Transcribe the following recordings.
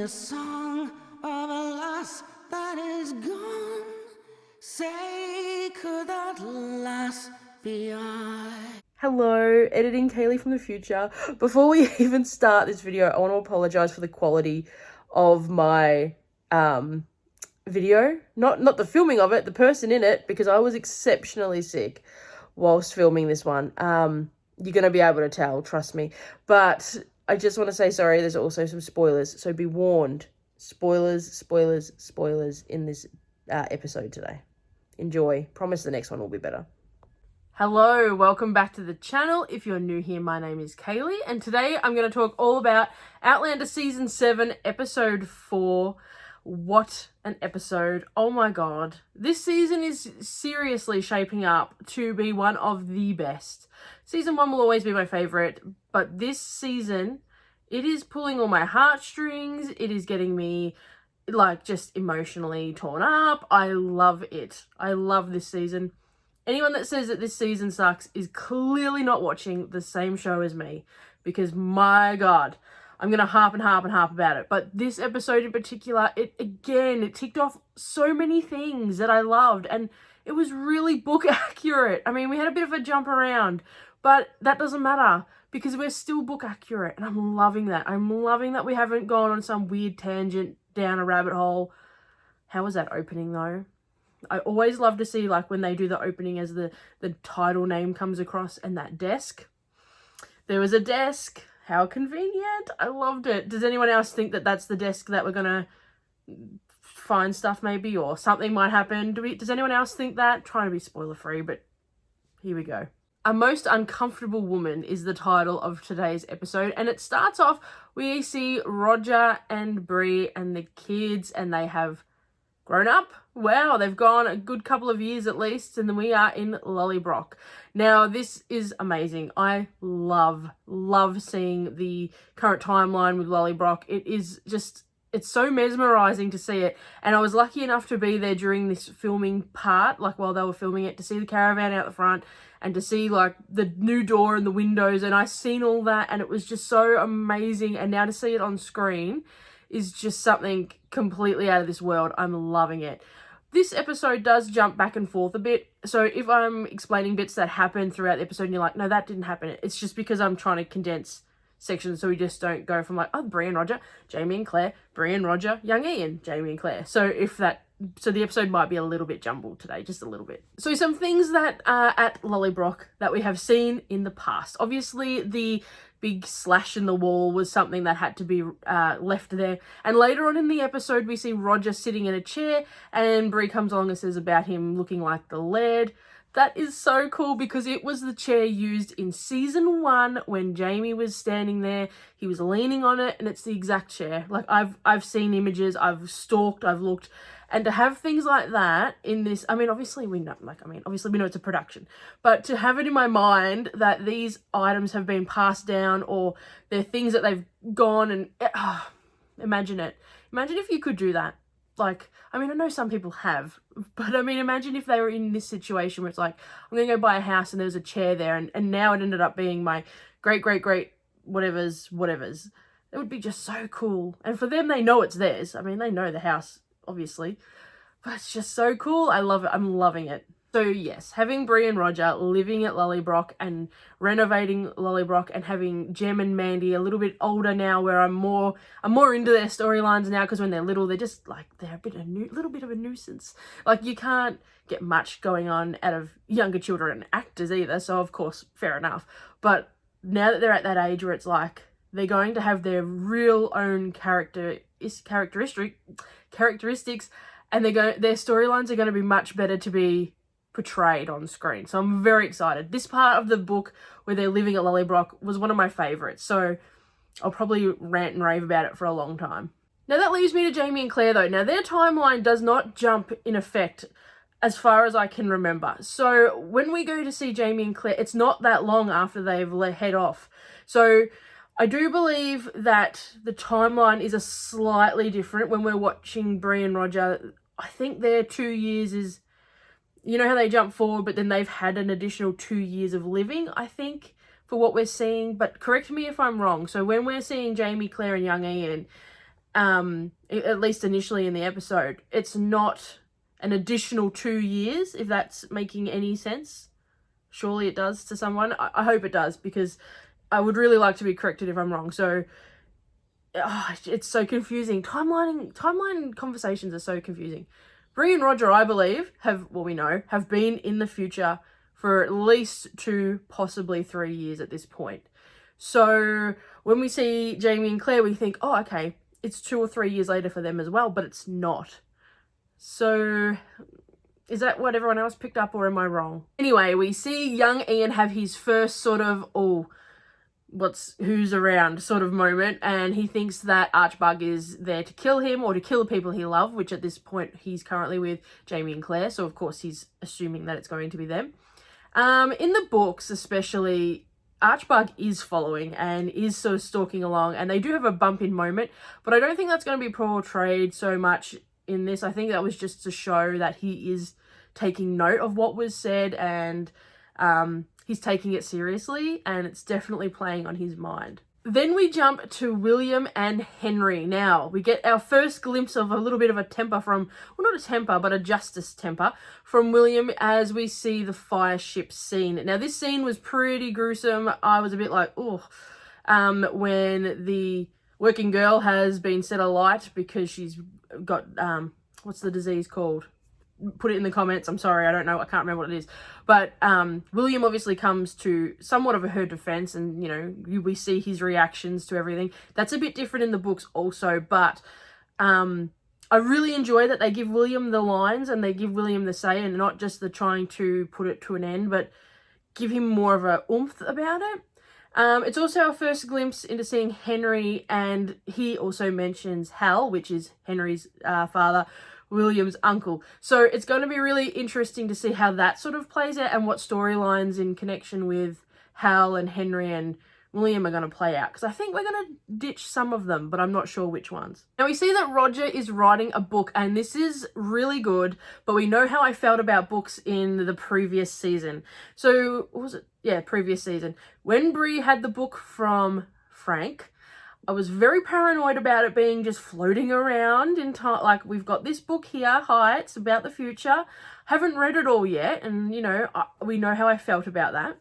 a song of a lass that is gone. Say, could that lass be I? Hello, editing Kaylee from the future. Before we even start this video, I want to apologize for the quality of my video. Not the filming of it, the person in it, because I was exceptionally sick whilst filming this one. You're going to be able to tell, trust me. But I just want to say sorry, there's also some spoilers, so be warned. Spoilers in this episode today. Enjoy. Promise the next one will be better. Hello, welcome back to the channel. If you're new here, my name is Kaylee, and today I'm going to talk all about Outlander Season 7, Episode 4. What an episode. Oh my god. This season is seriously shaping up to be one of the best. Season 1 will always be my favourite, but this season, it is pulling all my heartstrings. It is getting me, like, just emotionally torn up. I love it. I love this season. Anyone that says that this season sucks is clearly not watching the same show as me, because my god, I'm going to harp about it. But this episode in particular, it ticked off so many things that I loved, and it was really book accurate. I mean, we had a bit of a jump around, but that doesn't matter because we're still book accurate, and I'm loving that. I'm loving that we haven't gone on some weird tangent down a rabbit hole. How was that opening though? I always love to see, like, when they do the opening as the title name comes across and that desk. There was a desk. How convenient. I loved it. Does anyone else think that that's the desk that we're going to find stuff maybe, or something might happen? Does anyone else think that? Trying to be spoiler free, but here we go. A Most Uncomfortable Woman is the title of today's episode, and it starts off, we see Roger and Bree and the kids, and they have grown up. Wow, they've gone a good couple of years at least, and then we are in Lollybrock. Now, this is amazing. I love seeing the current timeline with Lollybrock. It is just, it's so mesmerizing to see it. And I was lucky enough to be there during this filming part, like while they were filming it, to see the caravan out the front and to see, like, the new door and the windows, and I seen all that, and it was just so amazing. And now to see it on screen is just something completely out of this world. I'm loving it. This episode does jump back and forth a bit, so if I'm explaining bits that happen throughout the episode and you're like, no, that didn't happen, it's just because I'm trying to condense sections so we just don't go from, like, oh, Bree and Roger, Jamie and Claire, Bree and Roger, young Ian, Jamie and Claire. So the episode might be a little bit jumbled today, just a little bit. So some things that are at Lollybrock that we have seen in the past. Obviously, the big slash in the wall was something that had to be left there. And later on in the episode, we see Roger sitting in a chair, and Bree comes along and says about him looking like the Laird. That is so cool because it was the chair used in season 1 when Jamie was standing there. He was leaning on it, and it's the exact chair. Like, I've seen images, I've stalked, I've looked, and to have things like that in this, obviously we know it's a production, but to have it in my mind that these items have been passed down, or they're things that they've gone and, imagine it. Imagine if you could do that. Like, I know some people have, but imagine if they were in this situation where it's like, I'm going to go buy a house and there's a chair there, and now it ended up being my great whatever's. It would be just so cool. And for them, they know it's theirs. They know the house, obviously, but it's just so cool. I love it. I'm loving it. So yes, having Bree and Roger living at Lollybrock and renovating Lollybrock, and having Jem and Mandy a little bit older now, where I'm more into their storylines now, because when they're little, they're just like, they're little bit of a nuisance. Like, you can't get much going on out of younger children actors either, so of course, fair enough. But now that they're at that age where it's like, they're going to have their real own characteristics, and their storylines are going to be much better to be portrayed on screen. So I'm very excited. This part of the book where they're living at Lollybrock was one of my favourites, so I'll probably rant and rave about it for a long time. Now that leaves me to Jamie and Claire though. Now their timeline does not jump in effect as far as I can remember. So when we go to see Jamie and Claire, it's not that long after they've head off. So I do believe that the timeline is a slightly different when we're watching Bree and Roger. I think their 2 years is, you know how they jump forward, but then they've had an additional 2 years of living, I think, for what we're seeing. But correct me if I'm wrong. So when we're seeing Jamie, Claire and young Ian, at least initially in the episode. It's not an additional 2 years, if that's making any sense. Surely it does to someone. I hope it does, because I would really like to be corrected if I'm wrong. So it's so confusing. Timeline conversations are so confusing. Bree and Roger, I believe, have been in the future for at least 2, possibly 3 years at this point. So when we see Jamie and Claire, we think, oh, okay, it's 2 or 3 years later for them as well, but it's not. So is that what everyone else picked up, or am I wrong? Anyway, we see young Ian have his first sort of, who's around sort of moment, and he thinks that Archbug is there to kill him or to kill the people he loves, which at this point he's currently with Jamie and Claire, so of course he's assuming that it's going to be them. In the books especially, Archbug is following and is sort of stalking along, and they do have a bump in moment, but I don't think that's going to be portrayed so much in this. I think that was just to show that he is taking note of what was said, and he's taking it seriously, and it's definitely playing on his mind. Then we jump to William and Henry. Now, we get our first glimpse of a little bit of a temper from, well, not a temper, but a justice temper from William as we see the fire ship scene. Now, this scene was pretty gruesome. I was a bit like, when the working girl has been set alight because she's got, what's the disease called? Put it in the comments. I'm sorry, I don't know. I can't remember what it is. But William obviously comes to somewhat of her defense, and, we see his reactions to everything. That's a bit different in the books also, but I really enjoy that they give William the lines and they give William the say, and not just the trying to put it to an end, but give him more of a oomph about it. It's also our first glimpse into seeing Henry, and he also mentions Hal, which is Henry's father, William's uncle. So it's going to be really interesting to see how that sort of plays out, and what storylines in connection with Hal and Henry and William are going to play out, because I think we're going to ditch some of them, but I'm not sure which ones. Now we see that Roger is writing a book, and this is really good, but we know how I felt about books in the previous season. So, what was it? Yeah, previous season. When Bree had the book from Frank, I was very paranoid about it being just floating around in time. Like, we've got this book here, hi, it's about the future. Haven't read it all yet, and, we know how I felt about that.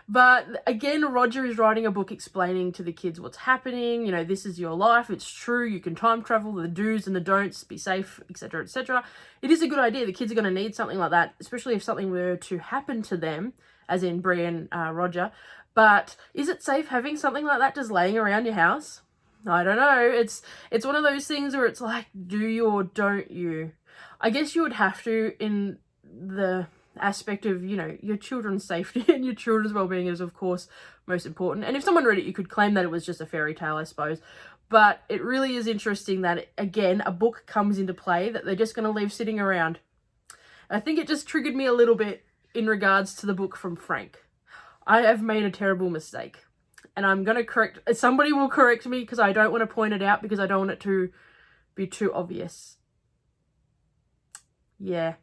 But again, Roger is writing a book explaining to the kids what's happening. This is your life, it's true, you can time travel, the do's and the don'ts, be safe, etc., etc. It is a good idea. The kids are going to need something like that, especially if something were to happen to them, as in Bree and Roger. But is it safe having something like that just laying around your house? I don't know. It's one of those things where it's like, do you or don't you? I guess you would have to, in the aspect of, your children's safety and your children's well-being is, of course, most important. And if someone read it, you could claim that it was just a fairy tale, I suppose. But it really is interesting that, again, a book comes into play that they're just going to leave sitting around. I think it just triggered me a little bit in regards to the book from Frank. I have made a terrible mistake. And I'm going to somebody will correct me, because I don't want to point it out, because I don't want it to be too obvious. Yeah,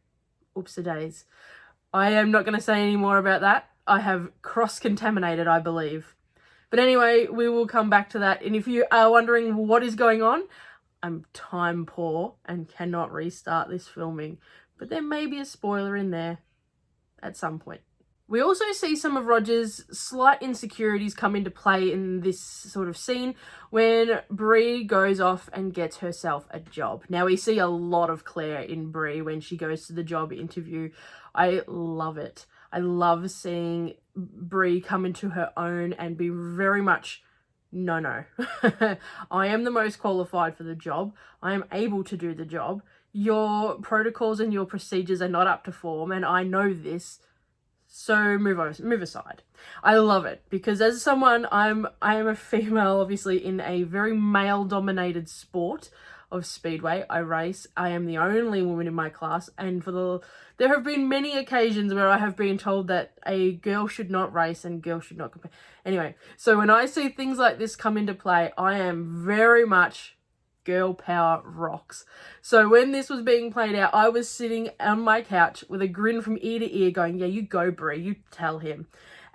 oops-a-days. I am not going to say any more about that. I have cross-contaminated, I believe. But anyway, we will come back to that. And if you are wondering what is going on, I'm time poor and cannot restart this filming. But there may be a spoiler in there at some point. We also see some of Roger's slight insecurities come into play in this sort of scene when Bree goes off and gets herself a job. Now, we see a lot of Claire in Bree when she goes to the job interview. I love it. I love seeing Bree come into her own and be very much, no. I am the most qualified for the job. I am able to do the job. Your protocols and your procedures are not up to form, and I know this. So move aside. I love it, because as someone, I am a female, obviously, in a very male-dominated sport of speedway. I race. I am the only woman in my class, and there have been many occasions where I have been told that a girl should not race and girls should not compete. Anyway, so when I see things like this come into play, I am very much girl power rocks. So when this was being played out, I was sitting on my couch with a grin from ear to ear going, yeah, you go, Brie, you tell him.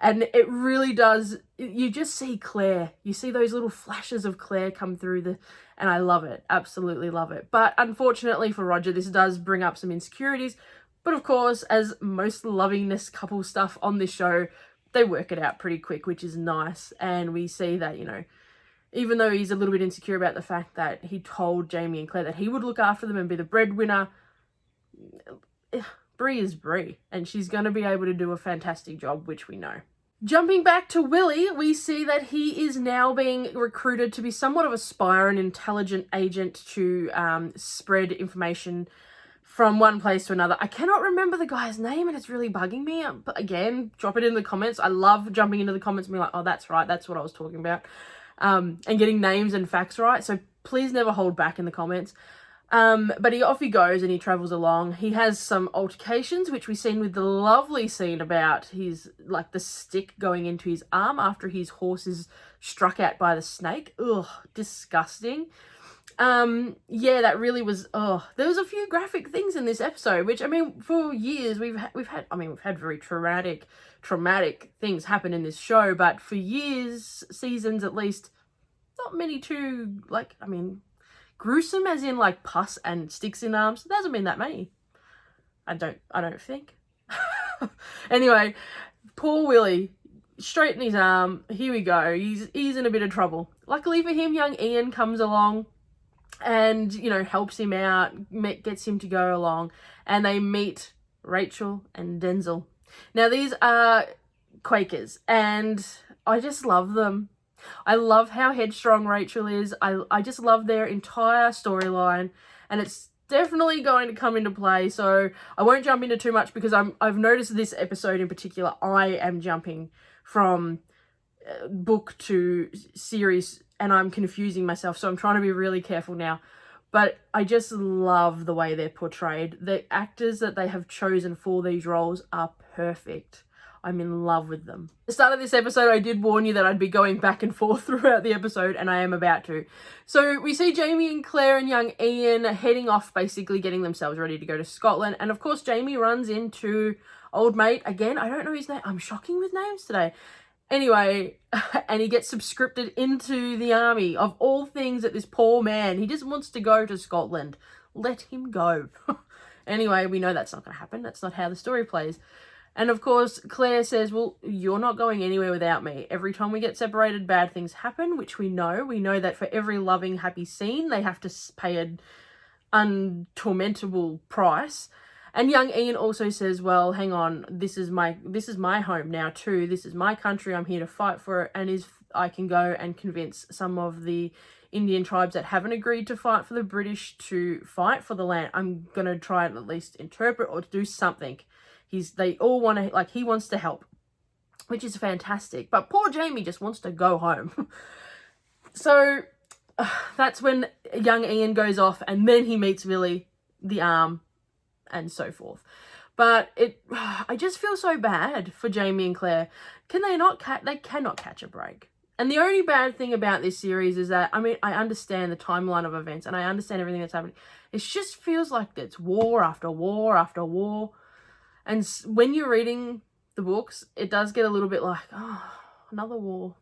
And it really does, you just see Claire. You see those little flashes of Claire come through and I love it. Absolutely love it. But unfortunately for Roger, this does bring up some insecurities. But of course, as most lovingness couple stuff on this show, they work it out pretty quick, which is nice. And we see that, you know, even though he's a little bit insecure about the fact that he told Jamie and Claire that he would look after them and be the breadwinner, Bree is Bree, and she's going to be able to do a fantastic job, which we know. Jumping back to Willie, we see that he is now being recruited to be somewhat of a spy, an intelligent agent to spread information from one place to another. I cannot remember the guy's name and it's really bugging me. But again, drop it in the comments. I love jumping into the comments and being like, oh, that's right, that's what I was talking about. And getting names and facts right. So please never hold back in the comments. But off he goes and he travels along. He has some altercations, which we've seen with the lovely scene about his, like, the stick going into his arm after his horse is struck at by the snake. Ugh, disgusting. Yeah, that really was, there was a few graphic things in this episode, which, I mean, for years we've had very traumatic things happen in this show, but for years, seasons at least, not many too, like, I mean, gruesome as in like pus and sticks in arms. There hasn't been that many. I don't think. Anyway, poor Willie, straight in his arm. Here we go. He's in a bit of trouble. Luckily for him, young Ian comes along and, you know, helps him out, gets him to go along, and they meet Rachel and Denzel. Now these are Quakers and I just love them. I love how headstrong Rachel is. I just love their entire storyline, and it's definitely going to come into play. So I won't jump into too much because I've noticed this episode in particular, I am jumping from book to series and I'm confusing myself. So I'm trying to be really careful now. But I just love the way they're portrayed. The actors that they have chosen for these roles are perfect. I'm in love with them. At the start of this episode, I did warn you that I'd be going back and forth throughout the episode, and I am about to. So we see Jamie and Claire and young Ian heading off, basically getting themselves ready to go to Scotland. And of course, Jamie runs into old mate. Again, I don't know his name. I'm shocking with names today. Anyway, and he gets subscripted into the army. Of all things, at this poor man, he just wants to go to Scotland. Let him go. Anyway, we know that's not going to happen. That's not how the story plays. And of course, Claire says, well, you're not going anywhere without me. Every time we get separated, bad things happen, which we know. We know that for every loving, happy scene, they have to pay an untormentable price. And young Ian also says, well, hang on, this is my home now too. This is my country. I'm here to fight for it. And I can go and convince some of the Indian tribes that haven't agreed to fight for the British to fight for the land. I'm going to try and at least interpret or do something. They all want to, like, he wants to help, which is fantastic. But poor Jamie just wants to go home. So that's when young Ian goes off and then he meets Willie, the arm, and so forth. But I just feel so bad for Jamie and Claire. They cannot catch a break. And the only bad thing about this series is that, I mean, I understand the timeline of events and I understand everything that's happening. It just feels like it's war after war after war. And when you're reading the books, it does get a little bit like, oh, another war.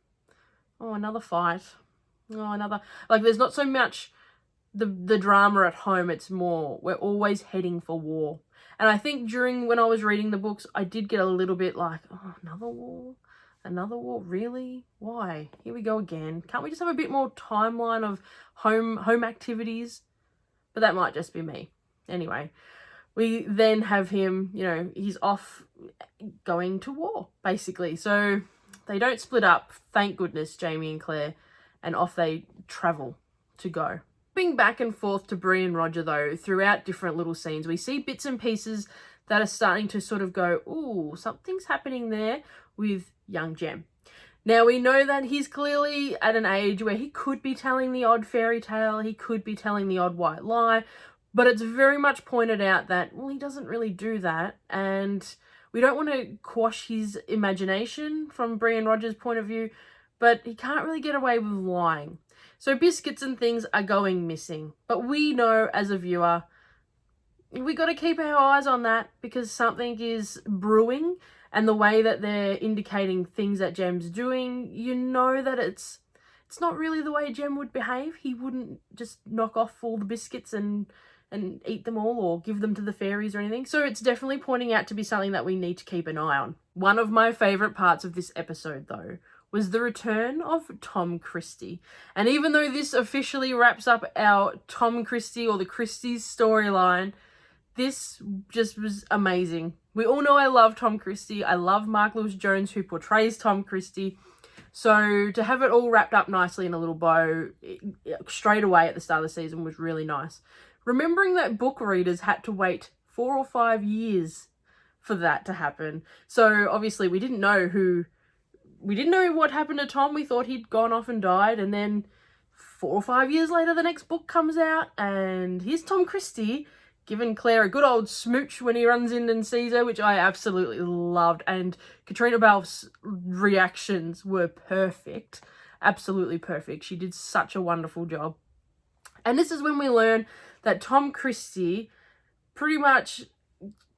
Oh, another fight. Oh, another... Like, there's not so much the drama at home. It's more, we're always heading for war. And I think when I was reading the books, I did get a little bit like, oh, another war? Another war? Really? Why? Here we go again. Can't we just have a bit more timeline of home activities? But that might just be me. Anyway... We then have him, you know, he's off going to war, basically. So they don't split up, thank goodness, Jamie and Claire, and off they travel to go. Being back and forth to Bree and Roger, though, throughout different little scenes, we see bits and pieces that are starting to sort of go, ooh, something's happening there with young Jem. Now, we know that he's clearly at an age where he could be telling the odd fairy tale, he could be telling the odd white lie, but it's very much pointed out that, well, he doesn't really do that. And we don't want to quash his imagination from Bree and Roger's point of view, but he can't really get away with lying. So biscuits and things are going missing. But we know as a viewer, we got to keep our eyes on that because something is brewing and the way that they're indicating things that Jem's doing, you know that it's not really the way Jem would behave. He wouldn't just knock off all the biscuits and eat them all or give them to the fairies or anything. So it's definitely pointing out to be something that we need to keep an eye on. One of my favourite parts of this episode, though, was the return of Tom Christie. And even though this officially wraps up our Tom Christie or the Christies storyline, this just was amazing. We all know I love Tom Christie. I love Mark Lewis-Jones, who portrays Tom Christie. So to have it all wrapped up nicely in a little bow straight away at the start of the season was really nice. Remembering that book readers had to wait 4 or 5 years for that to happen. So obviously we didn't know what happened to Tom. We thought he'd gone off and died, and then 4 or 5 years later the next book comes out and here's Tom Christie giving Claire a good old smooch when he runs in and sees her, which I absolutely loved. And Katrina Balfe's reactions were perfect. Absolutely perfect. She did such a wonderful job. And this is when we learn that Tom Christie, pretty much,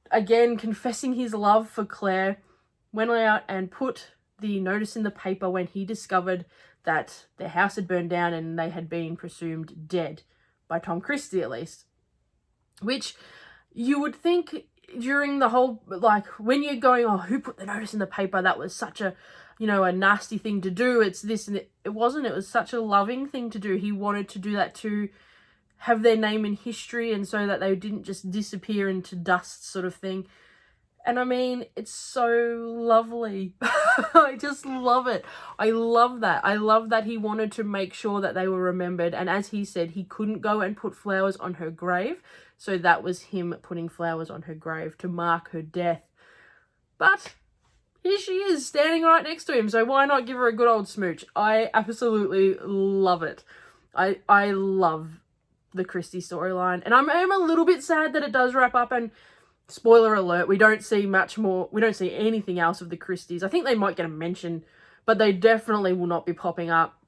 again, confessing his love for Claire, went out and put the notice in the paper when he discovered that their house had burned down and they had been presumed dead, by Tom Christie at least. Which you would think during the whole, like, when you're going, oh, who put the notice in the paper? That was such a, a nasty thing to do. It's this and it wasn't. It was such a loving thing to do. He wanted to do that to have their name in history and so that they didn't just disappear into dust sort of thing. And I mean, it's so lovely. I just love it. I love that. I love that he wanted to make sure that they were remembered. And as he said, he couldn't go and put flowers on her grave. So that was him putting flowers on her grave to mark her death. But here she is standing right next to him. So why not give her a good old smooch? I absolutely love it. I love the Christie storyline. And I'm a little bit sad that it does wrap up, and spoiler alert, we don't see much more. We don't see anything else of the Christies. I think they might get a mention, but they definitely will not be popping up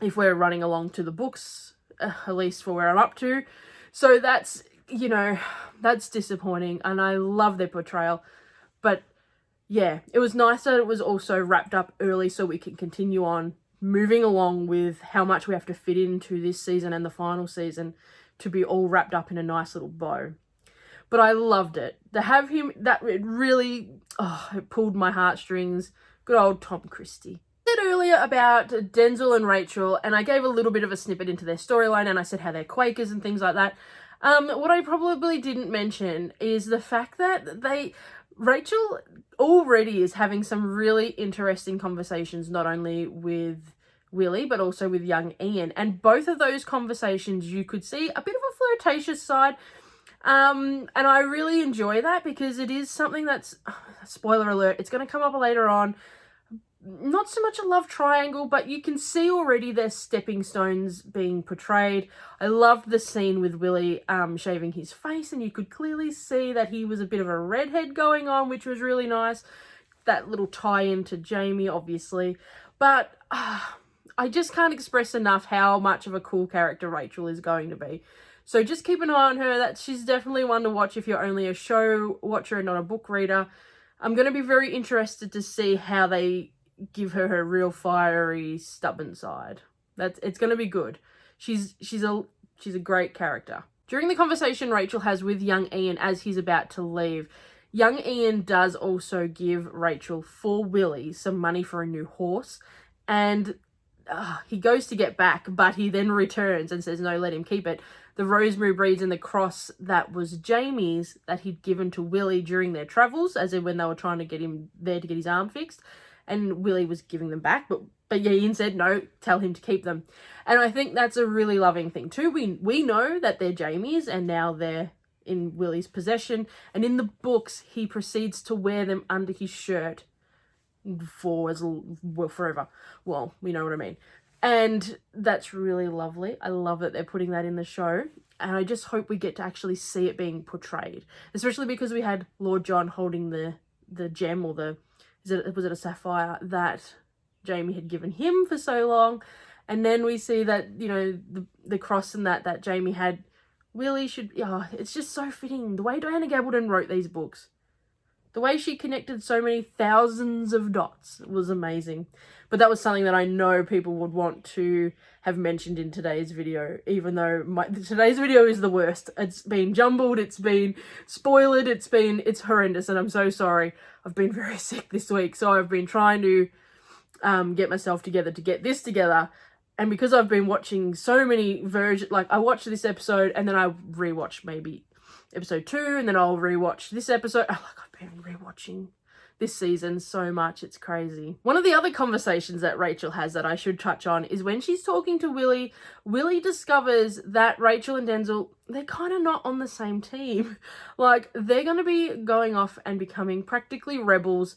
if we're running along to the books, at least for where I'm up to. So that's, that's disappointing, and I love their portrayal. But yeah, it was nice that it was also wrapped up early so we can continue on moving along with how much we have to fit into this season and the final season to be all wrapped up in a nice little bow. But I loved it. To have him, it really, it pulled my heartstrings. Good old Tom Christie. I said earlier about Denzel and Rachel, and I gave a little bit of a snippet into their storyline, and I said how they're Quakers and things like that. What I probably didn't mention is the fact that Rachel already is having some really interesting conversations, not only with Willie, but also with young Ian. And both of those conversations, you could see a bit of a flirtatious side. And I really enjoy that because it is something that's, spoiler alert, it's going to come up later on. Not so much a love triangle, but you can see already their stepping stones being portrayed. I loved the scene with Willie shaving his face, and you could clearly see that he was a bit of a redhead going on, which was really nice. That little tie-in to Jamie, obviously. But I just can't express enough how much of a cool character Rachel is going to be. So just keep an eye on her. That she's definitely one to watch if you're only a show watcher and not a book reader. I'm going to be very interested to see how they give her real fiery, stubborn side. It's going to be good. She's a great character. During the conversation Rachel has with young Ian as he's about to leave, young Ian does also give Rachel, for Willie, some money for a new horse, and he goes to get back, but he then returns and says, no, let him keep it. The rosemary beads and the cross that was Jamie's that he'd given to Willie during their travels, as in when they were trying to get him there to get his arm fixed. And Willie was giving them back, but yeah, Ian said, no, tell him to keep them. And I think that's a really loving thing too. We know that they're Jamie's and now they're in Willie's possession. And in the books, he proceeds to wear them under his shirt forever. Well, we know what I mean. And that's really lovely. I love that they're putting that in the show. And I just hope we get to actually see it being portrayed. Especially because we had Lord John holding the gem, or was it a sapphire that Jamie had given him for so long. And then we see that, the cross and that Jamie had. Willie should, it's just so fitting. The way Diana Gabaldon wrote these books. The way she connected so many thousands of dots was amazing. But that was something that I know people would want to have mentioned in today's video, even though today's video is the worst. It's been jumbled, it's been spoiled, it's horrendous, and I'm so sorry. I've been very sick this week, so I've been trying to get myself together to get this together. And because I've been watching so many versions, like I watched this episode and then I rewatched maybe episode 2, and then I'll rewatch this episode. I've been rewatching this season so much, it's crazy. One of the other conversations that Rachel has that I should touch on is when she's talking to Willie. Willie discovers that Rachel and Denzel, they're kind of not on the same team. Like, they're going to be going off and becoming practically rebels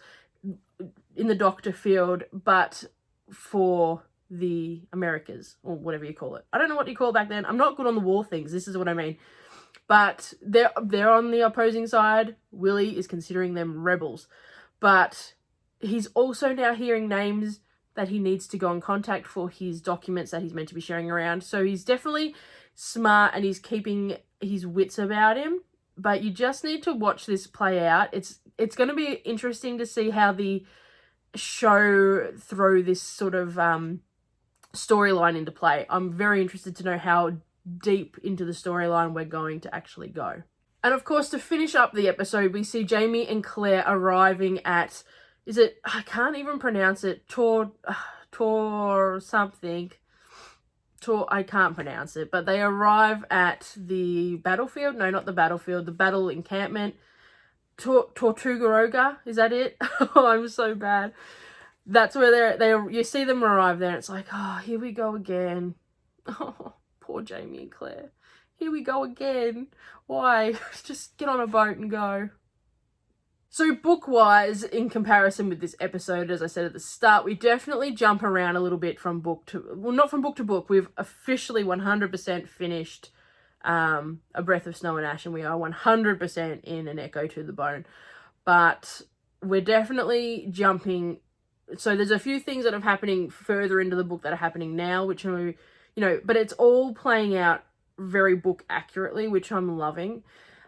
in the doctor field, but for the Americas, or whatever you call it. I don't know what you call it back then. I'm not good on the war things. This is what I mean. But they're on the opposing side. Willie is considering them rebels. But he's also now hearing names that he needs to go and contact for his documents that he's meant to be sharing around. So he's definitely smart and he's keeping his wits about him. But you just need to watch this play out. It's going to be interesting to see how the show throw this sort of storyline into play. I'm very interested to know how deep into the storyline we're going to actually go. And of course, to finish up the episode, we see Jamie and Claire arriving at, I can't even pronounce it, Tor something. I can't pronounce it, but they arrive at the battlefield. No, not the battlefield, the battle encampment. Tortugaroga, is that it? Oh, I'm so bad. That's where you see them arrive there, and it's like, oh, here we go again. Oh, poor Jamie and Claire. Here we go again. Why? Just get on a boat and go. So book-wise, in comparison with this episode, as I said at the start, we definitely jump around a little bit from book to... Well, not from book to book. We've officially 100% finished A Breath of Snow and Ash, and we are 100% in An Echo to the Bone. But we're definitely jumping... So there's a few things that are happening further into the book that are happening now, which are, but it's all playing out very book accurately, which I'm loving.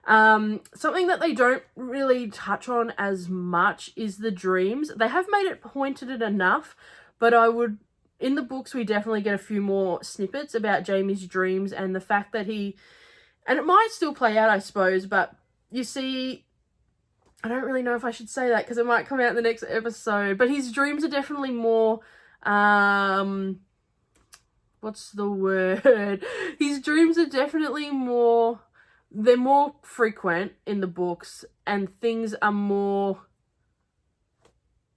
Something that they don't really touch on as much is the dreams. They have made it pointed enough, but in the books, we definitely get a few more snippets about Jamie's dreams and the fact that and it might still play out, I suppose, but you see, I don't really know if I should say that because it might come out in the next episode, but his dreams are definitely more, what's the word? His dreams are definitely more, they're more frequent in the books, and things are more,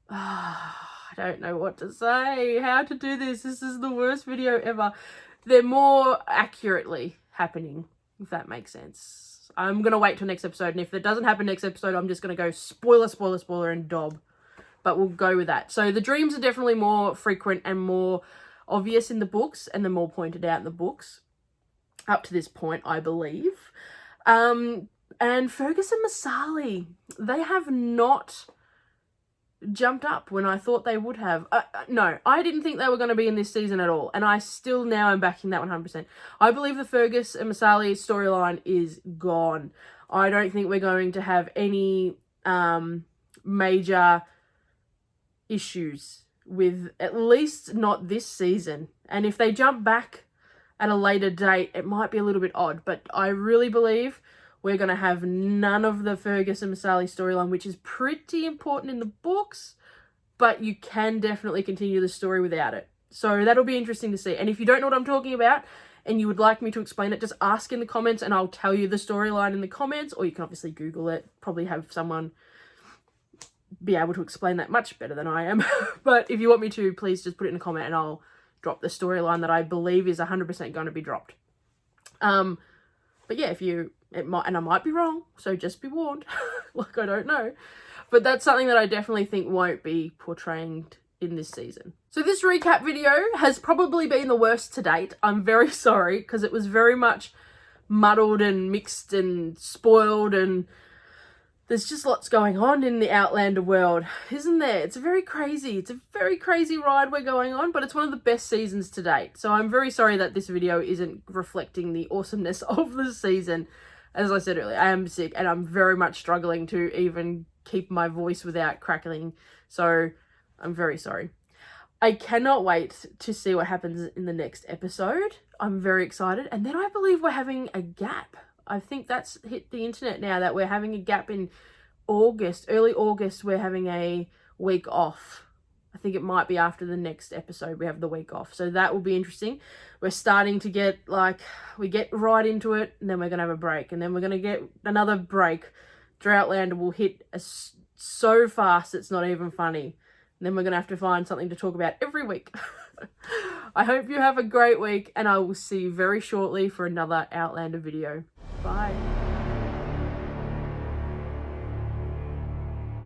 I don't know what to say, how to do this. This is the worst video ever. They're more accurately happening, if that makes sense. I'm going to wait till next episode, and if it doesn't happen next episode, I'm just going to go spoiler, and dob. But we'll go with that. So the dreams are definitely more frequent and more obvious in the books, and they're more pointed out in the books up to this point, I believe. And Fergus and Masali, they have not jumped up when I thought they would have. No, I didn't think they were going to be in this season at all, and I still now am backing that 100%. I believe the Fergus and Masali storyline is gone. I don't think we're going to have any major issues with, at least not this season. And if they jump back at a later date, it might be a little bit odd, but I really believe we're going to have none of the Fergus and Masali storyline, which is pretty important in the books, but you can definitely continue the story without it. So that'll be interesting to see. And if you don't know what I'm talking about and you would like me to explain it, just ask in the comments and I'll tell you the storyline in the comments, or you can obviously Google it, probably have someone be able to explain that much better than I am. But if you want me to, please just put it in a comment and I'll drop the storyline that I believe is 100% going to be dropped. But yeah, and I might be wrong, so just be warned. Like, I don't know. But that's something that I definitely think won't be portrayed in this season. So this recap video has probably been the worst to date. I'm very sorry, because it was very much muddled and mixed and spoiled, and there's just lots going on in the Outlander world, isn't there? It's a very crazy ride we're going on, but it's one of the best seasons to date. So I'm very sorry that this video isn't reflecting the awesomeness of the season. As I said earlier, I am sick and I'm very much struggling to even keep my voice without crackling. So I'm very sorry. I cannot wait to see what happens in the next episode. I'm very excited. And then I believe we're having a gap. I think that's hit the internet now, that we're having a gap in August. Early August, we're having a week off. I think it might be after the next episode we have the week off. So that will be interesting. We're starting to get, like, we get right into it, and then we're going to have a break. And then we're going to get another break. Outlander will hit so fast it's not even funny. And then we're going to have to find something to talk about every week. I hope you have a great week, and I will see you very shortly for another Outlander video. Bye.